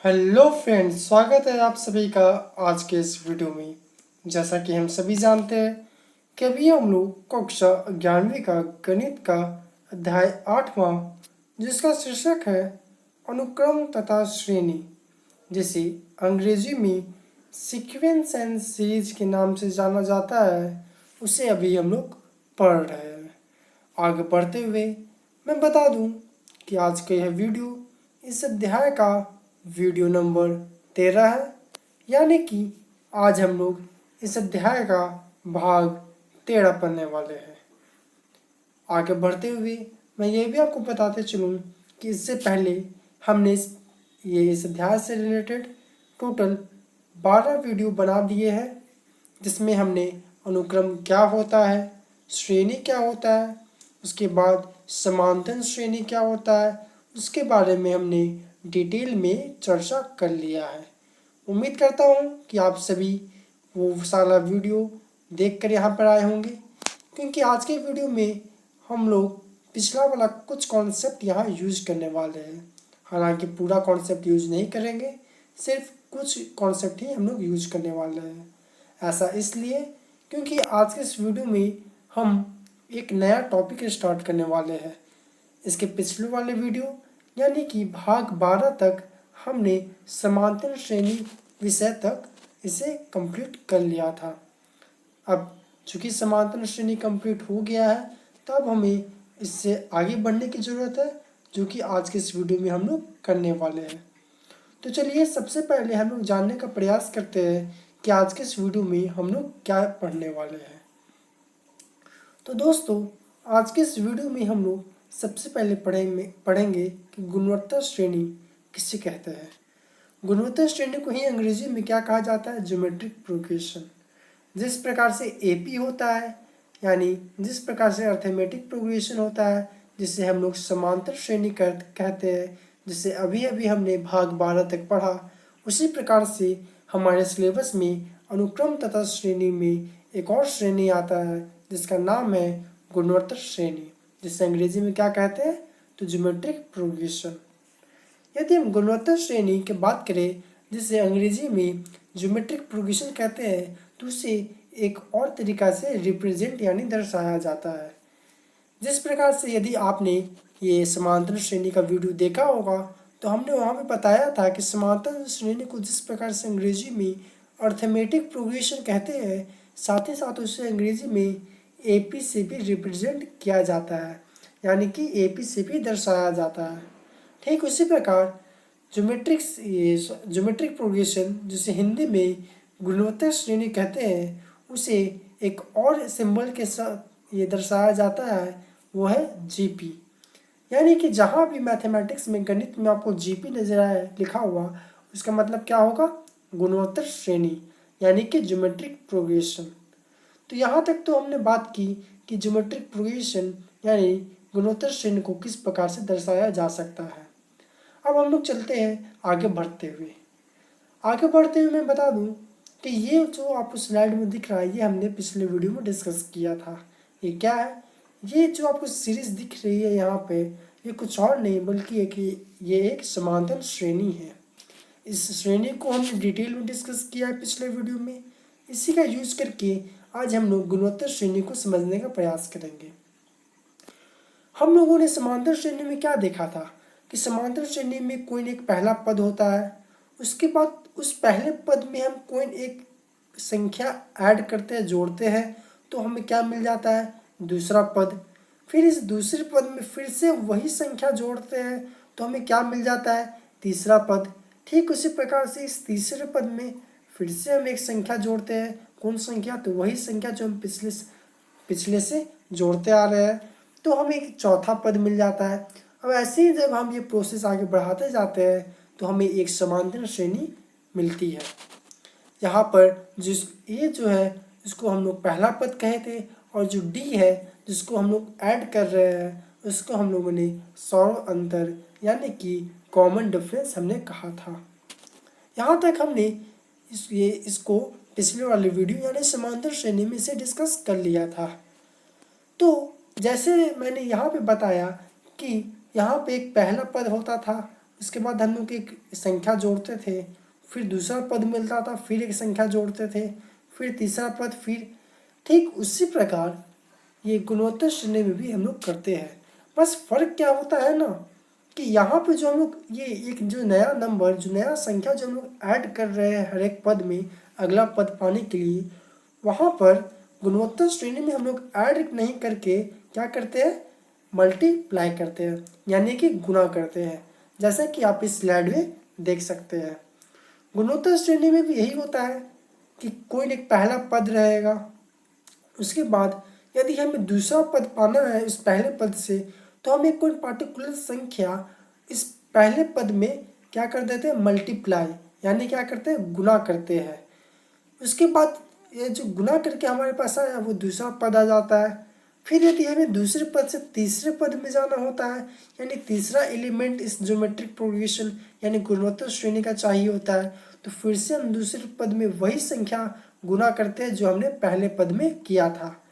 Hello friends, स्वागत है आप सभी का आज के इस वीडियो में। जैसा कि हम सभी जानते हैं कि अभी हम लोग कक्षा 11वीं का गणित का अध्याय 8वां, जिसका शीर्षक है अनुक्रम तथा श्रेणी, जिसे अंग्रेजी में सीक्वेंस एंड सीरीज के नाम से जाना जाता है, उसे अभी हम लोग पढ़ रहे हैं। आगे बढ़ते हुए मैं बता दूं कि आज का यह वीडियो इस अध्याय का वीडियो नंबर 13 है, यानी कि आज हम लोग इस अध्याय का भाग 13 पढ़ने वाले हैं। आगे बढ़ते हुए मैं ये भी आपको बताते चलूँ कि इससे पहले हमने इस अध्याय से रिलेटेड टोटल 12 वीडियो बना दिए हैं, जिसमें हमने अनुक्रम क्या होता है, श्रेणी क्या होता है, उसके बाद समांतर श्रेणी क्या होता है, उसके बारे में हमने डिटेल में चर्चा कर लिया है। उम्मीद करता हूँ कि आप सभी वो सारा वीडियो देखकर यहाँ पर आए होंगे, क्योंकि आज के वीडियो में हम लोग पिछला वाला कुछ कॉन्सेप्ट यहाँ यूज करने वाले हैं। हालांकि पूरा कॉन्सेप्ट यूज नहीं करेंगे, सिर्फ कुछ कॉन्सेप्ट ही हम लोग यूज करने वाले हैं। ऐसा इसलिए क्योंकि आज के इस वीडियो में हम एक नया टॉपिक स्टार्ट करने वाले हैं। इसके पिछले वाले वीडियो यानी कि भाग 12 तक हमने समांतर श्रेणी विषय तक इसे कंप्लीट कर लिया था। अब चूंकि समांतर श्रेणी कंप्लीट हो गया है, तो अब हमें इससे आगे बढ़ने की ज़रूरत है, जो कि आज के इस वीडियो में हम लोग करने वाले हैं। तो चलिए सबसे पहले हम लोग जानने का प्रयास करते हैं कि आज के इस वीडियो में हम लोग क्या पढ़ने वाले हैं। तो दोस्तों, आज के इस वीडियो में हम लोग सबसे पहले पढ़ेंगे कि गुणवत्ता श्रेणी किसे कहते हैं। गुणवत्ता श्रेणी को ही अंग्रेजी में क्या कहा जाता है? Geometric progression. जिस प्रकार से एपी होता है, यानी जिस प्रकार से अर्थमेटिक प्रोग्रेशन होता है, जिसे हम लोग समांतर श्रेणी कहते हैं, जिसे अभी अभी हमने भाग 12 तक पढ़ा, उसी प्रकार से हमारे सिलेबस में अनुक्रम तथा श्रेणी में एक और श्रेणी आता है, जिसका नाम है गुणवत्ता श्रेणी, जिसे अंग्रेजी में क्या कहते हैं? तो ज्योमेट्रिक प्रोग्रेशन। यदि हम गुणवत्ता श्रेणी की बात करें, जिसे अंग्रेजी में ज्योमेट्रिक प्रोग्रेशन कहते हैं, तो उसे एक और तरीका से रिप्रेजेंट यानी दर्शाया जाता है। जिस प्रकार से यदि आपने ये समांतर श्रेणी का वीडियो देखा होगा, तो हमने वहाँ पे बताया था कि समांतर श्रेणी को जिस प्रकार से अंग्रेजी में अर्थमेटिक प्रोग्रेशन कहते हैं, साथ ही साथ उसे अंग्रेजी में एपी से भी रिप्रेजेंट किया जाता है, यानी कि एपी से भी दर्शाया जाता है। ठीक उसी प्रकार ज्योमेट्रिक प्रोग्रेशन, जिसे हिंदी में गुणवत्ता श्रेणी कहते हैं, उसे एक और सिंबल के साथ ये दर्शाया जाता है, वो है जीपी। यानी कि जहाँ भी मैथमेटिक्स में, गणित में आपको जीपी नजर आए लिखा हुआ, उसका मतलब क्या होगा? गुणवत्ता श्रेणी, यानी कि ज्योमेट्रिक प्रोग्रेशन। तो यहाँ तक तो हमने बात की कि ज्योमेट्रिक प्रोग्रेशन यानी गुणोत्तर श्रेणी को किस प्रकार से दर्शाया जा सकता है। अब हम लोग चलते हैं आगे बढ़ते हुए मैं बता दूं कि ये जो आपको स्लाइड में दिख रहा है, ये हमने पिछले वीडियो में डिस्कस किया था। ये क्या है? ये जो आपको सीरीज दिख रही है यहाँ पे, ये कुछ और नहीं बल्कि ये एक समांतर श्रेणी है। इस श्रेणी को हमने डिटेल में डिस्कस किया है पिछले वीडियो में। इसी का यूज करके आज हम लोग गुणोत्तर श्रेणी को समझने का प्रयास करेंगे। हम लोगों ने समांतर श्रेणी में क्या देखा था कि समांतर श्रेणी में कोई एक पहला पद होता है, उसके बाद उस पहले पद में हम कोई एक संख्या ऐड करते हैं, जोड़ते हैं, तो हमें क्या मिल जाता है? दूसरा पद। फिर इस दूसरे पद में फिर से वही संख्या जोड़ते हैं, तो हमें क्या मिल जाता है? तीसरा पद। ठीक उसी प्रकार से इस तीसरे पद में फिर से हम एक संख्या जोड़ते हैं। कौन संख्या? तो वही संख्या जो हम पिछले से जोड़ते आ रहे हैं, तो हमें एक चौथा पद मिल जाता है। अब ऐसे ही जब हम ये प्रोसेस आगे बढ़ाते जाते हैं, तो हमें एक समांतर श्रेणी मिलती है। यहाँ पर ये जो है, इसको हम लोग पहला पद कहे थे, और जो डी है जिसको हम लोग ऐड कर रहे हैं, उसको हम लोगों ने सौर अंतर यानी कि कॉमन डिफरेंस हमने कहा था। यहाँ तक हमने इसको पिछले वाले वीडियो यानी समांतर श्रेणी में से डिस्कस कर लिया था। तो जैसे मैंने यहाँ पे बताया कि यहाँ पे एक पहला पद होता था, उसके बाद हम लोग एक संख्या जोड़ते थे, फिर दूसरा पद मिलता था, फिर एक संख्या जोड़ते थे, फिर तीसरा पद, फिर ठीक उसी प्रकार ये गुणोत्तर श्रेणी में भी हम लोग करते हैं। बस फर्क क्या होता है ना कि यहाँ पे जो हम लोग ये एक जो नया नंबर, जो नया संख्या जो हम लोग ऐड कर रहे हैं हर एक पद में अगला पद पाने के लिए, वहाँ पर गुणोत्तर श्रेणी में हम लोग ऐड नहीं करके क्या करते हैं, मल्टीप्लाई करते हैं, यानी कि गुणा करते हैं, जैसे कि आप इस स्लाइड में देख सकते हैं। गुणोत्तर श्रेणी में भी यही होता है कि कोई एक पहला पद रहेगा, उसके बाद यदि हमें दूसरा पद पाना है इस पहले पद से, तो हम एक कोई पार्टिकुलर संख्या इस पहले पद में क्या कर देते हैं, मल्टीप्लाई, यानी क्या करते हैं, गुणा करते हैं। उसके बाद ये जो गुणा करके हमारे पास आया वो दूसरा पद आ जाता है। फिर यदि हमें दूसरे पद से तीसरे पद में जाना होता है, यानी तीसरा एलिमेंट इस ज्योमेट्रिक प्रोग्रेशन यानी गुणोत्तर श्रेणी का चाहिए होता है, तो फिर से हम दूसरे पद में वही संख्या गुणा करते हैं जो हमने पहले पद में किया था,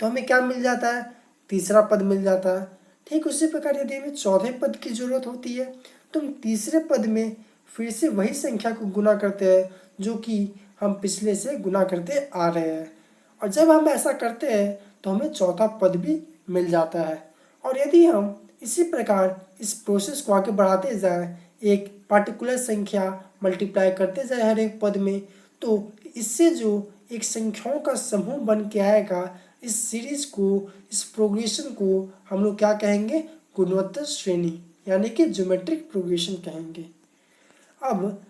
तो हमें क्या मिल जाता है, तीसरा पद मिल जाता है। ठीक उसी प्रकार यदि हमें चौथे पद की जरूरत होती है, तो हम तीसरे पद में फिर से वही संख्या को गुणा करते हैं जो कि हम पिछले से गुणा करते आ रहे हैं, और जब हम ऐसा करते हैं तो हमें चौथा पद भी मिल जाता है। और यदि हम इसी प्रकार इस प्रोसेस को आगे बढ़ाते जाएं, एक पार्टिकुलर संख्या मल्टीप्लाई करते जाए हर एक पद में, तो इससे जो एक संख्याओं का समूह बन के आएगा, इस सीरीज को, इस प्रोग्रेशन को हम लोग क्या कहेंगे, गुणोत्तर श्रेणी यानी कि ज्योमेट्रिक प्रोग्रेशन कहेंगे। अब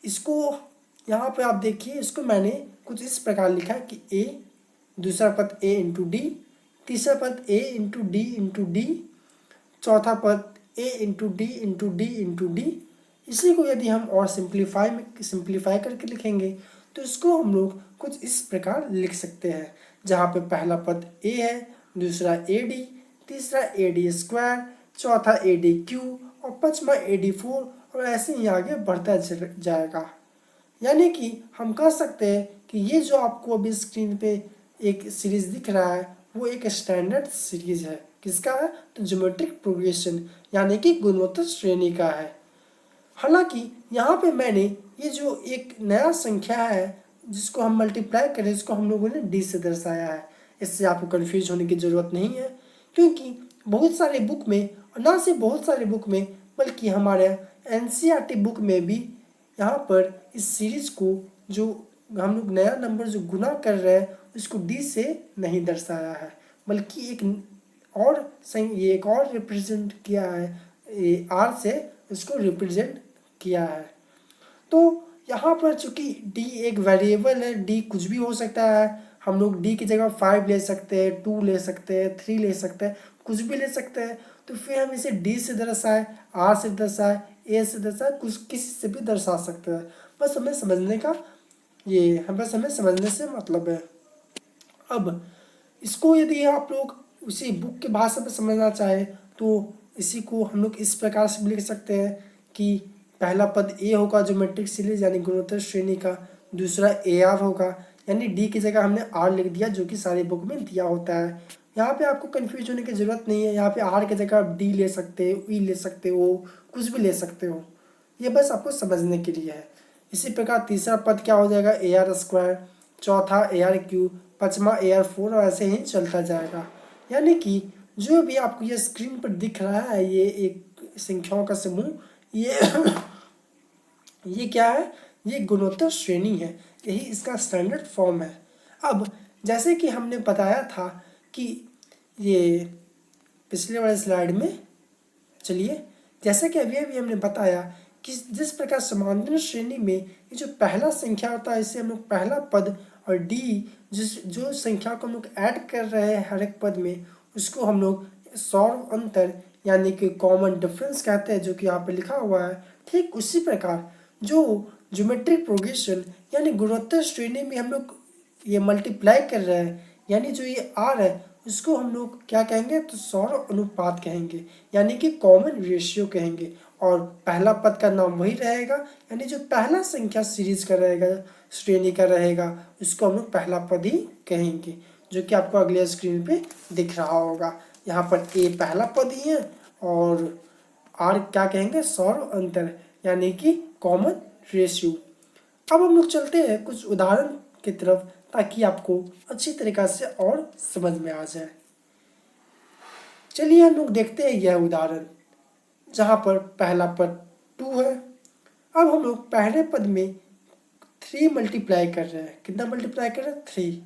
इसको यहाँ पे आप देखिए, इसको मैंने कुछ इस प्रकार लिखा है कि ए, दूसरा पद ए इंटू डी, तीसरा पद ए इंटू डी, चौथा पद ए इंटू डी इंटू डी। इसी को यदि हम और सिंप्लीफाई करके लिखेंगे तो इसको हम लोग कुछ इस प्रकार लिख सकते हैं, जहाँ पे पहला पद ए है, दूसरा ए डी, तीसरा ए डी स्क्वायर, चौथा ए डी क्यू और पांचवा ए डी फोर, और ऐसे ही आगे बढ़ता जाएगा। यानी कि हम कह सकते हैं कि ये जो आपको अभी स्क्रीन पे एक सीरीज दिख रहा है वो एक स्टैंडर्ड सीरीज है। किसका है, तो ज्योमेट्रिक प्रोग्रेशन यानी कि गुणोत्तर श्रेणी का है। हालांकि यहाँ पे मैंने ये जो एक नया संख्या है जिसको हम मल्टीप्लाई करें, इसको हम लोगों ने डी से दर्शाया है। इससे आपको कन्फ्यूज होने की ज़रूरत नहीं है, क्योंकि बहुत सारे बुक में, और ना सिर्फ बहुत सारे बुक में बल्कि हमारे एनसीईआरटी बुक में भी यहाँ पर इस सीरीज को जो हम लोग नया नंबर जो गुना कर रहे हैं उसको डी से नहीं दर्शाया है, बल्कि ये एक और रिप्रेजेंट किया है, आर से इसको रिप्रेजेंट किया है। तो यहाँ पर चूंकि डी एक वेरिएबल है, डी कुछ भी हो सकता है, हम लोग डी की जगह 5 ले सकते हैं, 2 ले सकते हैं, 3 ले सकते हैं, कुछ भी ले सकते हैं। तो फिर हम इसे डी से दर्शाए, आर से दर्शाए, ए से दर्शाए, कुछ किसी से भी दर्शा सकते हैं। बस हमें समझने से मतलब है। अब इसको यदि आप लोग उसी बुक की भाषा में समझना चाहे तो इसी को हम लोग इस प्रकार से भी लिख सकते हैं कि पहला पद ए होगा ज्योमेट्रिक सीरीज यानी गुणोत्तर श्रेणी का, दूसरा ए आर होगा, यानी डी की जगह हमने आर लिख दिया जो कि सारी बुक में दिया होता है। यहाँ पे आपको कंफ्यूज होने की ज़रूरत नहीं है, यहाँ पे आर की जगह आप डी ले सकते हो, ई ले सकते हो, कुछ भी ले सकते हो, ये बस आपको समझने के लिए है। इसी प्रकार तीसरा पद क्या हो जाएगा, ए आर स्क्वायर, चौथा ए आर क्यूब, पाँचवा ए आर फोर, और ऐसे ही चलता जाएगा। यानी कि जो भी आपको ये स्क्रीन पर दिख रहा है ये एक संख्याओं का समूह, ये क्या है, ये गुणोत्तर श्रेणी है, यही इसका स्टैंडर्ड फॉर्म है। अब जैसे कि हमने बताया था कि ये पिछले वाले स्लाइड में, चलिए जैसे कि अभी अभी हमने बताया कि जिस प्रकार समांतर श्रेणी में ये जो पहला संख्या होता है इसे हम लोग पहला पद, और डी जो संख्या को हम लोग ऐड कर रहे हैं हर एक पद में उसको हम लोग सौर अंतर यानी कि कॉमन डिफरेंस कहते हैं, जो कि यहाँ पे लिखा हुआ है। ठीक उसी प्रकार जो ज्योमेट्रिक प्रोग्रेशन यानी गुणोत्तर श्रेणी में हम लोग ये मल्टीप्लाई कर रहे हैं, यानी जो ये आर है उसको हम लोग क्या कहेंगे, तो सौर अनुपात कहेंगे, यानी कि कॉमन रेशियो कहेंगे। और पहला पद का नाम वही रहेगा, यानी जो पहला संख्या सीरीज का रहेगा, श्रेणी का रहेगा, उसको हम लोग पहला पद ही कहेंगे, जो कि आपको अगले स्क्रीन पे दिख रहा होगा। यहाँ पर ए पहला पद ही है और आर क्या कहेंगे, सौर अंतर यानी कि कॉमन रेशियो। अब हम लोग चलते हैं कुछ उदाहरण की तरफ ताकि आपको अच्छी तरीक़ा से और समझ में आ जाए। चलिए हम लोग देखते हैं यह उदाहरण जहाँ पर पहला पद 2 है। अब हम लोग पहले पद में 3 मल्टीप्लाई कर रहे हैं। कितना मल्टीप्लाई कर रहे हैं, 3।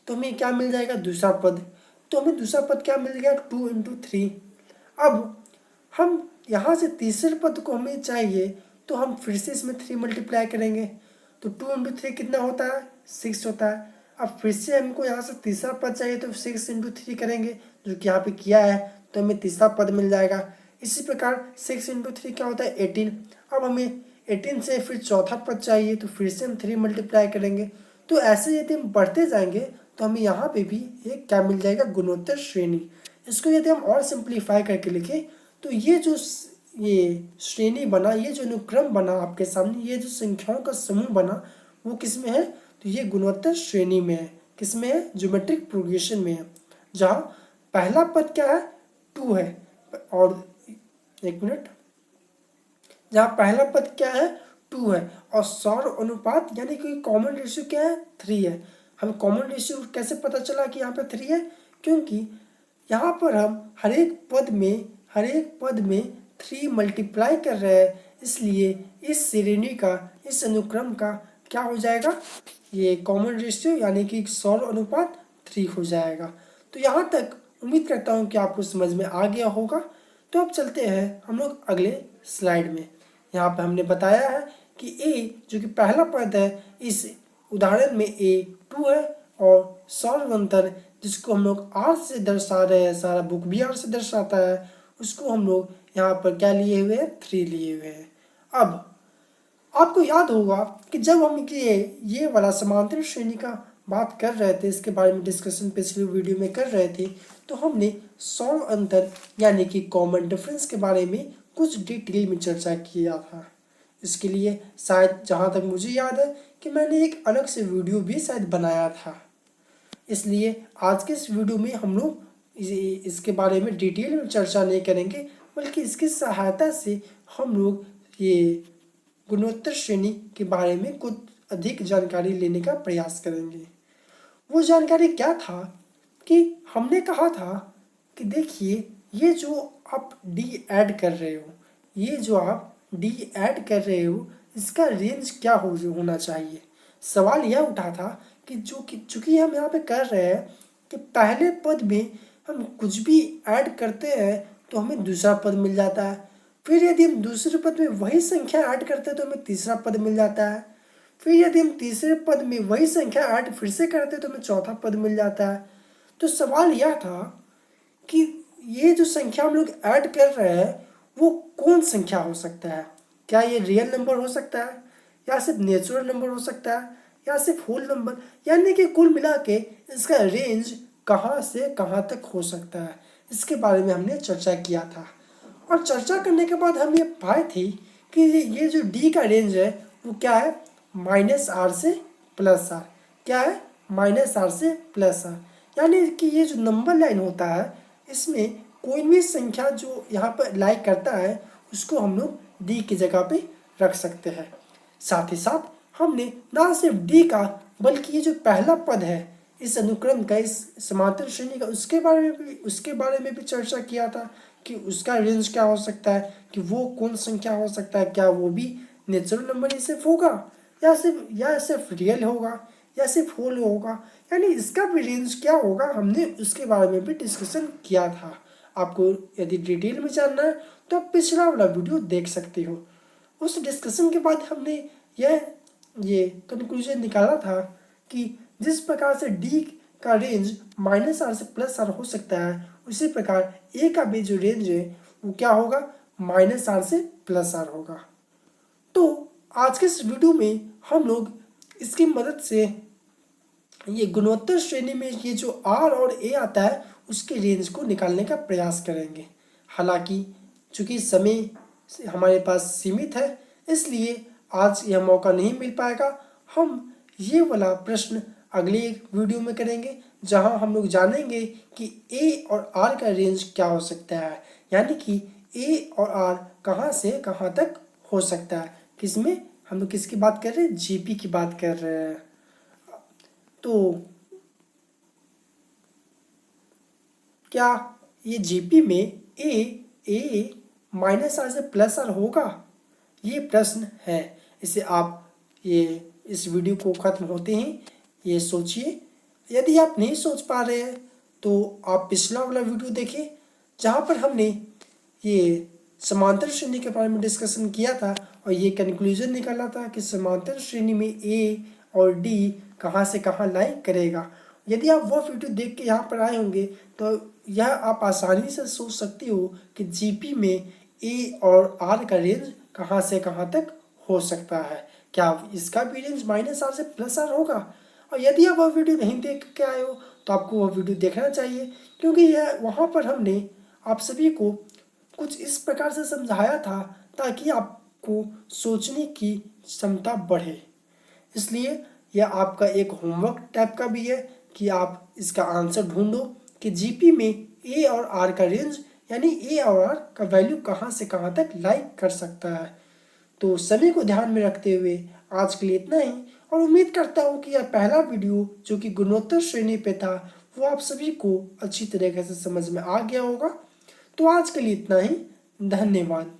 तो हमें क्या मिल जाएगा, दूसरा पद। तो हमें दूसरा पद क्या मिल गया, 2 × 3। अब हम यहाँ से तीसरे पद को हमें चाहिए तो हम फिर से इसमें 3 मल्टीप्लाई करेंगे। तो 2 × 3 कितना होता है, 6 होता है। अब फिर से हमको यहाँ से तीसरा पद चाहिए तो 6 × 3 करेंगे, जो कि यहाँ पे किया है, तो हमें तीसरा पद मिल जाएगा। इसी प्रकार 6 × 3 क्या होता है, 18। अब हमें 18 से फिर चौथा पद चाहिए तो फिर से हम 3 मल्टीप्लाई करेंगे। तो ऐसे यदि हम बढ़ते जाएंगे तो हमें यहाँ पे भी एक क्या मिल जाएगा, गुणोत्तर श्रेणी। इसको यदि हम और सिंप्लीफाई करके लिखें तो ये श्रेणी बना, ये जो अनुक्रम बना आपके सामने, ये जो संख्याओं का समूह बना, वो किस में है, तो ये गुणोत्तर श्रेणी में है। किस में है, ज्योमेट्रिक प्रोग्रेशन में है, जहाँ पहला पद क्या है, 2 है, और एक मिनट, जहाँ पहला पद क्या है, 2 है, और सौर अनुपात यानी कि कॉमन रेशियो क्या है, 3 है। हमें कॉमन रेशियो कैसे पता चला कि यहाँ पे 3 है, क्योंकि यहाँ पर हम हर एक पद में 3 मल्टीप्लाई कर रहे हैं, इसलिए इस श्रेणी का, इस अनुक्रम का क्या हो जाएगा, ये कॉमन रेशियो यानी कि सौर अनुपात 3 हो जाएगा। तो यहाँ तक उम्मीद करता हूँ कि आपको समझ में आ गया होगा। तो अब चलते हैं हम लोग अगले स्लाइड में। यहाँ पर हमने बताया है कि a जो कि पहला पद है, इस उदाहरण में a 2 है, और सौर अंतर जिसको हम लोग r से दर्शा रहे हैं, सारा बुक भी r से दर्शाता है, उसको हम लोग यहाँ पर क्या लिए हुए हैं, 3 लिए हुए हैं। अब आपको याद होगा कि जब हम ये वाला समांतर श्रेणी का बात कर रहे थे, इसके बारे में डिस्कशन पिछले वीडियो में कर रहे थे, तो हमने सौर अंतर यानी कि कॉमन डिफरेंस के बारे में कुछ डिटेल में चर्चा किया था। इसके लिए शायद जहाँ तक मुझे याद है कि मैंने एक अलग से वीडियो भी शायद बनाया था। इसलिए आज के इस वीडियो में हम लोग इसके बारे में डिटेल में चर्चा नहीं करेंगे, बल्कि इसकी सहायता से हम लोग ये गुणोत्तर श्रेणी के बारे में कुछ अधिक जानकारी लेने का प्रयास करेंगे। वो जानकारी क्या था कि हमने कहा था कि देखिए, ये जो आप डी ऐड कर रहे हो, इसका रेंज क्या होना चाहिए। सवाल यह उठा था कि चूँकि हम यहाँ पे कर रहे हैं कि पहले पद में हम कुछ भी ऐड करते हैं तो हमें दूसरा पद मिल जाता है, फिर यदि हम दूसरे पद में वही संख्या ऐड करते हैं तो हमें तीसरा पद मिल जाता है, फिर यदि हम तीसरे पद में वही संख्या ऐड फिर से करते हैं तो हमें चौथा पद मिल जाता है। तो सवाल यह था कि ये जो संख्या हम लोग ऐड कर रहे हैं वो कौन संख्या हो सकता है। क्या ये रियल नंबर हो सकता है, या सिर्फ नेचुरल नंबर हो सकता है, या सिर्फ होल नंबर, यानी कि कुल मिला के इसका रेंज कहाँ से कहाँ तक हो सकता है। इसके बारे में हमने चर्चा किया था, और चर्चा करने के बाद हम ये पाए थे कि ये जो डी का रेंज है वो क्या है, -r से +r। क्या है, -r से +r, यानी कि ये जो नंबर लाइन होता है इसमें कोई भी संख्या जो यहाँ पर लाइक करता है उसको हम लोग डी की जगह पे रख सकते हैं। साथ ही साथ हमने ना सिर्फ डी का, बल्कि ये जो पहला पद है इस अनुक्रम का, इस समांतर श्रेणी का, उसके बारे में भी चर्चा किया था कि उसका रेंज क्या हो सकता है, कि वो कौन संख्या हो सकता है, क्या वो भी नेचुरल नंबर ही सिर्फ होगा, या सिर्फ रियल होगा, या सिर्फ होल होगा, यानी इसका भी रेंज क्या होगा, हमने उसके बारे में भी डिस्कशन किया था। आपको यदि डिटेल में जानना है तो आप पिछला वाला वीडियो देख सकते हो। उस डिस्कशन के बाद हमने ये कंक्लूजन निकाला था कि जिस प्रकार से डी का रेंज -r से +r हो सकता है, उसी प्रकार ए का भी जो रेंज है वो क्या होगा, -r से +r होगा। तो आज के इस वीडियो में हम लोग इसकी मदद से ये गुणोत्तर श्रेणी में ये जो r और a आता है उसके रेंज को निकालने का प्रयास करेंगे। हालांकि चूँकि समय हमारे पास सीमित है, इसलिए आज यह मौका नहीं मिल पाएगा। हम ये वाला प्रश्न अगले एक वीडियो में करेंगे, जहां हम लोग जानेंगे कि a और r का रेंज क्या हो सकता है, यानी कि ए और आर कहाँ से कहाँ तक हो सकता है। किसमें? हम लोग किसकी बात कर रहे हैं? जीपी की बात कर रहे हैं। तो क्या ये जीपी में ए माइनस आर से प्लस आर होगा? ये प्रश्न है। इसे आप ये इस वीडियो को ख़त्म होते ही ये सोचिए। यदि आप नहीं सोच पा रहे हैं तो आप पिछला वाला वीडियो देखिए, जहाँ पर हमने ये समांतर श्रेणी के बारे में डिस्कशन किया था और ये कंक्लूजन निकाला था कि समांतर श्रेणी में ए और डी कहाँ से कहाँ लाई करेगा। यदि आप वो वीडियो देख के यहाँ पर आए होंगे तो यह आप आसानी से सोच सकते हो कि जीपी में ए और आर का रेंज कहाँ से कहाँ तक हो सकता है। क्या इसका भी रेंज माइनस आर से प्लस आर होगा? और यदि आप वह वीडियो नहीं देख के आए हो तो आपको वह वीडियो देखना चाहिए, क्योंकि यह वहाँ पर हमने आप सभी को कुछ इस प्रकार से समझाया था ताकि आपको सोचने की क्षमता बढ़े। इसलिए यह आपका एक होमवर्क टाइप का भी है कि आप इसका आंसर ढूंढो कि जीपी में ए और आर का रेंज यानी ए और आर का वैल्यू कहाँ से कहाँ तक लाई कर सकता है। तो सभी को ध्यान में रखते हुए आज के लिए इतना ही, और उम्मीद करता हूँ कि यह पहला वीडियो जो कि गुणोत्तर श्रेणी पे था वो आप सभी को अच्छी तरीके से समझ में आ गया होगा। तो आज के लिए इतना ही। धन्यवाद।